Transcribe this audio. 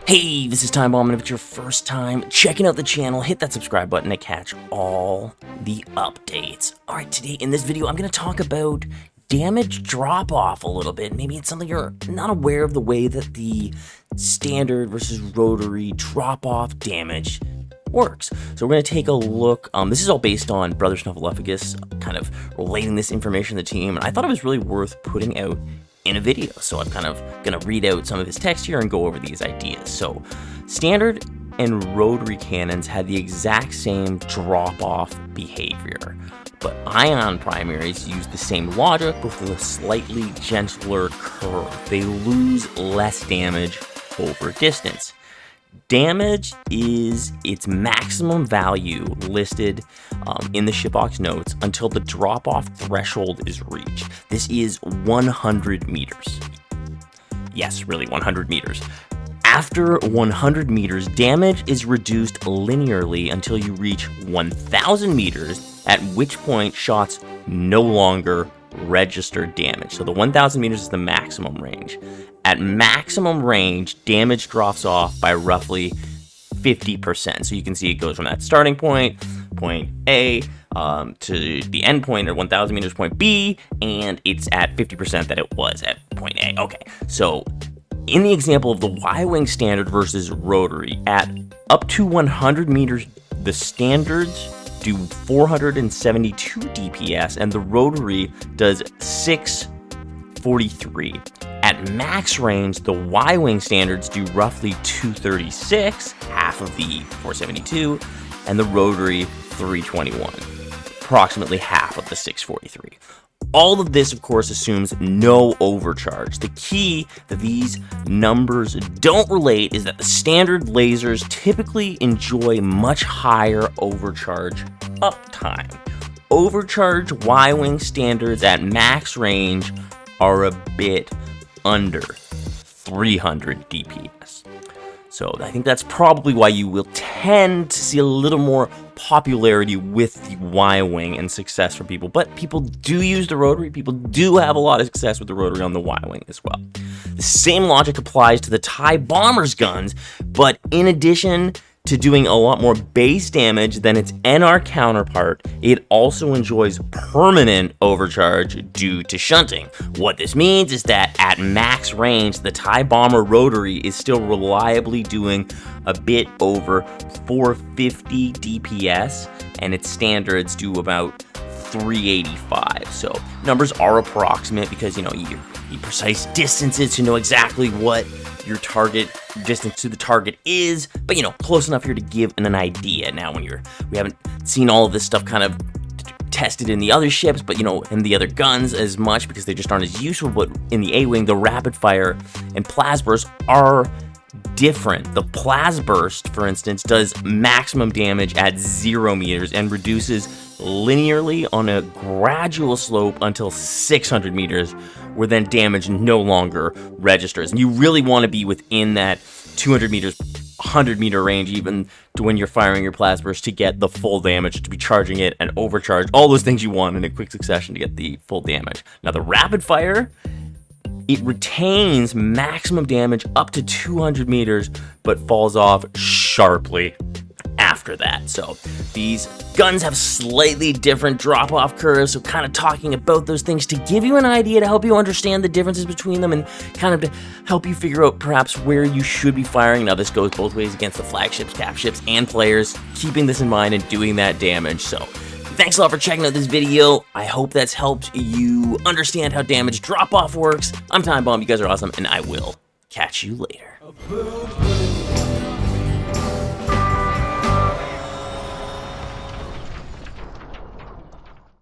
Hey, this is Time Bomb, and if it's your first time checking out the channel, hit that subscribe button to catch all the updates. Alright, today in this video, I'm going to talk about damage drop-off a little bit. Maybe it's something you're not aware of, the way that the standard versus rotary drop-off damage works. So we're going to take a look. This is all based on Brother Snuffleupagus kind of relating this information to the team, and I thought it was really worth putting out in a video. So I'm kind of going to read out some of his text here and go over these ideas. So standard and rotary cannons had the exact same drop-off behavior, but ion primaries use the same logic with a slightly gentler curve. They lose less damage over distance. Damage is its maximum value listed in the shipbox notes until the drop-off threshold is reached. This is 100 meters. Yes, really 100 meters. After 100 meters, damage is reduced linearly until you reach 1,000 meters, at which point shots no longer register damage. So the 1,000 meters is the maximum range. At maximum range, damage drops off by roughly 50%. So you can see it goes from that starting point, point A, to the end point at 1,000 meters, point B, and it's at 50% that it was at point A. Okay, so in the example of the Y-wing standard versus rotary, at up to 100 meters, the standards do 472 DPS, and the rotary does 643. At max range, the Y-wing standards do roughly 236, half of the 472, and the rotary 321, approximately half of the 643. All of this, of course, assumes no overcharge. The key that these numbers don't relate is that the standard lasers typically enjoy much higher overcharge uptime. Overcharge Y-wing standards at max range are a bit under 300 DPS. So I think that's probably why you will tend to see a little more popularity with the Y-wing and success for people. But people do use the rotary. People do have a lot of success with the rotary on the Y-wing as well. The same logic applies to the TIE Bomber's guns, but in addition to doing a lot more base damage than its NR counterpart, it also enjoys permanent overcharge due to shunting. What this means is that at max range, the TIE Bomber rotary is still reliably doing a bit over 450 DPS, and its standards do about 385. So numbers are approximate because, you need precise distances to know exactly what your target distance to the target is, but close enough here to give an idea. Now, we haven't seen all of this stuff kind of tested in the other ships, but in the other guns as much because they just aren't as useful. But in the A-wing, the rapid fire and plasburst are different. The plasburst, for instance, does maximum damage at 0 meters and reduces linearly on a gradual slope until 600 meters, where then damage no longer registers. And you really want to be within that 200 meters, 100 meter range, even to when you're firing your plasburst, to get the full damage, to be charging it and overcharge, all those things you want in a quick succession to get the full damage. Now, the rapid fire, it retains maximum damage up to 200 meters, but falls off sharply after that. So these guns have slightly different drop-off curves, so kind of talking about those things to give you an idea, to help you understand the differences between them, and kind of to help you figure out perhaps where you should be firing. Now, this goes both ways against the flagships, cap ships, and players, keeping this in mind and doing that damage. So thanks a lot for checking out this video. I hope that's helped you understand how damage drop-off works. I'm Time Bomb, you guys are awesome, and I will catch you later.